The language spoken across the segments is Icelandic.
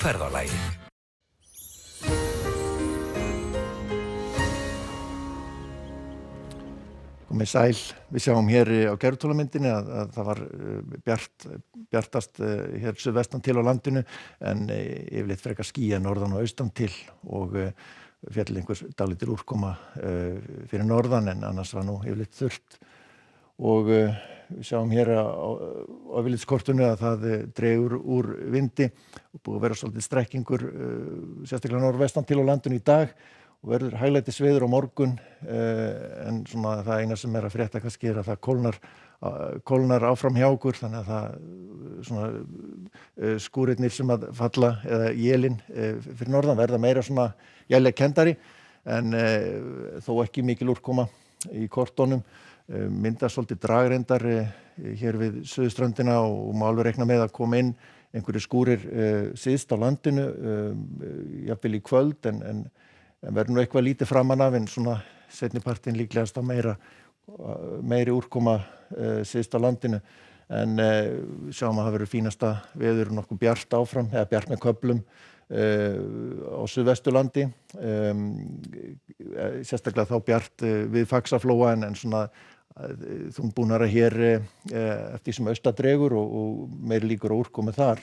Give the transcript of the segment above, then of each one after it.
ferðalagi. Komið sæl, við sjáum hér á gervitunglamyndinni að það var bjartast hér suðvestan til á landinu en yfirleitt frekar skýjað norðan og austan til og féll einhver dálítil úrkoma fyrir norðan en annars var nú yfirleitt þurrt og við sjáum hér á yfirlitskortinu að það dregur úr vindi og búið að vera svolítið strekkingur sérstaklega norðvestan til á landinu í dag og verður hæglætisveður á morgun en svona það eina sem að frétta kannski að það kólnar áfram hjá okkur þannig að það svona skúrirnir sem að falla eða élin fyrir norðan verða meira svona éljakendari en þó ekki mikil úrkoma í kortunum myndast svolítið dragrendar hér við suðurströndina og má alveg reikna með að koma inn einhverjir skúrir syðst á landinu jafnvel í kvöld en verður nú eitthvað lítið framan af en svona seinnipartinn líklegast á meiri úrkoma syðst á landinu en sjáum að það verður fínasta veður nokkuð bjart áfram eða bjart með köflum á suðvesturlandi sérstaklega þá bjart við Faxaflóa en svona þungbúnara hér eftir sem austadregur og meiri líkur á úrkomu þar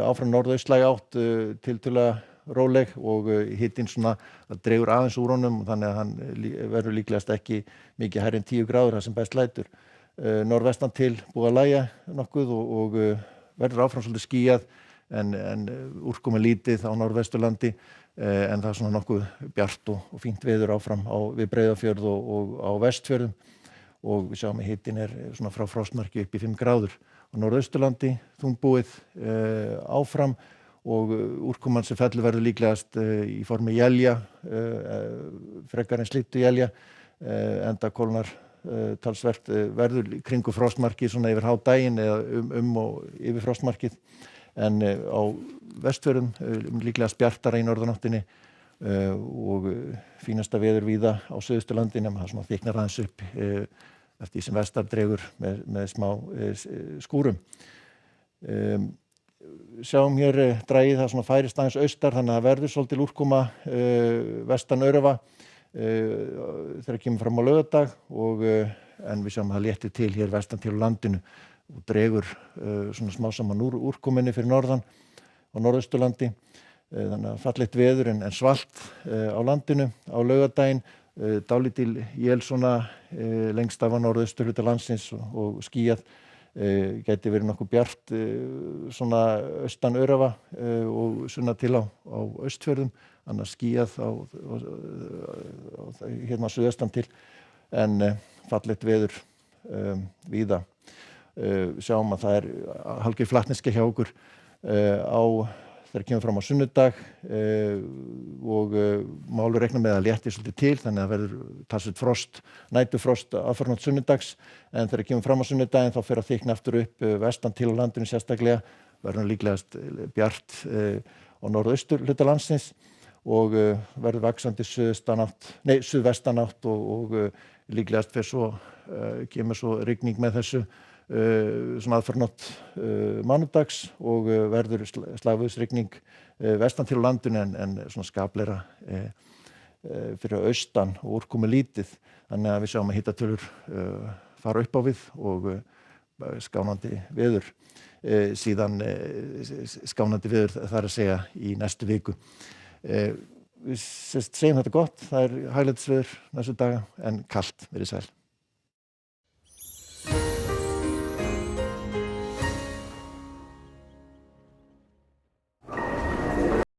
áfram norðaustlæg átt tiltölulega róleg og hitinn svona dregur aðeins úr honum þannig að hann verður líklegast ekki mikið hærri en 10 gráður það sem best lætur norðvestan til búið að lægja nokkuð og verður áfram svolítið skýjað en úrkomu lítið á norðvesturlandi en það er svona nokkuð bjart og fínt veður áfram við Breiðafjörð og á Vestfjörðum og við sjáum að hitinn svona frá frostmarki upp í 5 gráður á norðausturlandi þungbúið áfram og úrkoman sem fellur verður líklegast í formi élja frekar en slittu élja enda kólnar talsvert verður kringu frostmarkið svona yfir hádaginn eða og yfir frostmarkið en á Vestfjörðum líklegast bjartara í norðanáttinni og fínasta veður víða á suðausturlandi nema það svona þykknar aðeins upp eftir því sem vestar dregur með smá skúrum sjáum hér dragið það svona færist aðeins austar þannig að það verður svolítil úrkoma vestan Öræfa þegar kemur fram á laugardag en við sjáum að það léttir til hér vestan til á landinu og dregur svona smá saman úr úrkominni fyrir norðan á norðausturlandi þannig að fallegt veður en svalt á landinu á laugardaginn dálítil él svona lengst af á norðausturhluta landsins og skýjað gæti verið nokkuð bjart svona austan Öræfa og sunna til á Austfjörðum annars skýjað hérna suðaustan til en fallegt veður víða sjáum að það hálfgerð flatneska hjá okkur þegar kemur fram á sunnudag og má alveg reikna með að létti svolítið til þannig að verður talsvert frost, næturfrost aðfarnótt sunnudags en þegar kemur fram á sunnudaginn þá fer að þykkna aftur upp vestan til á landinu sérstaklega verður líklegast bjart á norðausturhluta landsins og verður vaxandi suðvestanátt og líklegast kemur svo rigning með þessu svona aðfarnótt mánudags og verður slagviðsrigning vestan til á landinu en svona skapleira fyrir austan og úrkomu lítið þannig að við sjáum að hitatölur fara upp á við og skánandi veður síðan skánandi veður þar að segja í næstu viku við segjum þetta gott það hæglætisveður næstu daga en kalt verið sæl